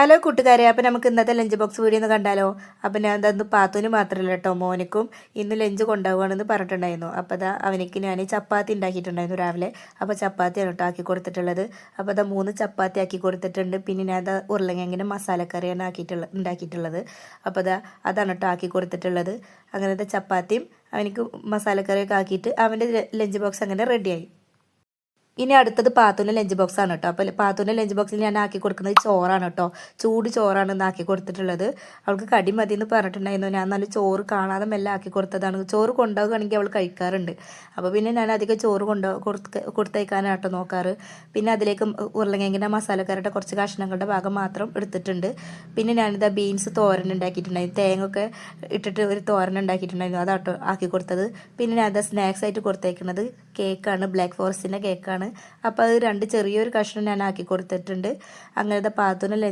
Hello കൂട്ടുകാരെ, അപ്പം നമുക്ക് ഇന്നത്തെ ലഞ്ച് ബോക്സ് വീഡിയോ ഒന്ന് കണ്ടാലോ. അപ്പം ഞാൻ അന്ന് പാത്തുവിന് മാത്രമല്ല കേട്ടോ, മോനിക്കും ഇന്ന് ലഞ്ച് കൊണ്ടുപോകുകയാണെന്ന് പറഞ്ഞിട്ടുണ്ടായിരുന്നു. അപ്പോൾ അതാ അവനിക്ക് ഞാൻ ചപ്പാത്തി ഉണ്ടാക്കിയിട്ടുണ്ടായിരുന്നു രാവിലെ. അപ്പോൾ ചപ്പാത്തിയാണ് കേട്ടോ ആക്കി കൊടുത്തിട്ടുള്ളത്. അപ്പോൾ അതാ 3 ചപ്പാത്തി ആക്കി കൊടുത്തിട്ടുണ്ട്. പിന്നെ ഞാൻ അതാ ഉരുളക്കിഴങ്ങിൻ്റെ മസാലക്കറിയാണ് ഉണ്ടാക്കിയിട്ടുള്ളത്. അപ്പോൾ അതാണ് കേട്ടോ ആക്കി കൊടുത്തിട്ടുള്ളത്. അങ്ങനത്തെ ചപ്പാത്തിയും അവനിക്ക് മസാലക്കറിയൊക്കെ ആക്കിയിട്ട് അവൻ്റെ ലഞ്ച് ബോക്സ് അങ്ങനെ റെഡിയായി. ഇനി അടുത്തത് പാത്തുവിൻ്റെ ലഞ്ച് ബോക്സ് ആണ് കേട്ടോ. അപ്പോൾ പാത്തുവിൻ്റെ ലഞ്ച് ബോക്സിൽ ഞാൻ ആക്കി കൊടുക്കുന്നത് ചോറാണ് കേട്ടോ. ചൂട് ചോറാണ് ഇന്ന് ആക്കി കൊടുത്തിട്ടുള്ളത്. അവൾക്ക് കടി മതി എന്ന് പറഞ്ഞിട്ടുണ്ടായിരുന്നു. ഞാൻ നല്ല ചോറ് കാണാതെ മെല്ലെ ആക്കി കൊടുത്തതാണ്. ചോറ് കൊണ്ടുപോകുകയാണെങ്കിൽ അവൾ കഴിക്കാറുണ്ട്. അപ്പോൾ പിന്നെ ഞാൻ അധികം ചോറ് കൊടുത്തയക്കാനാണ് കേട്ടോ നോക്കാറ്. പിന്നെ അതിലേക്ക് ഉരുളക്കിഴങ്ങിൻ്റെ മസാലക്കറിയുടെ കുറച്ച് കഷ്ണങ്ങളുടെ ഭാഗം മാത്രം എടുത്തിട്ടുണ്ട്. പിന്നെ ഞാനിതാ ബീൻസ് തോരൻ ഉണ്ടാക്കിയിട്ടുണ്ടായിരുന്നു. തേങ്ങ ഒക്കെ ഇട്ടിട്ട് ഒരു തോരൻ ഉണ്ടാക്കിയിട്ടുണ്ടായിരുന്നു. അതാട്ടോ ആക്കി കൊടുത്തത്. പിന്നെ ഞാൻ അത് സ്നാക്സ് ആയിട്ട് കൊടുത്തേക്കുന്നത് കേക്കാണ്, ബ്ലാക്ക് ഫോറസ്റ്റിൻ്റെ കേക്കാണ്. അപ്പോൾ അത് 2 ചെറിയൊരു കഷ്ണം ഞാൻ ആക്കി കൊടുത്തിട്ടുണ്ട്. അങ്ങനത്തെ പാത്തുവിന് ലഞ്ച്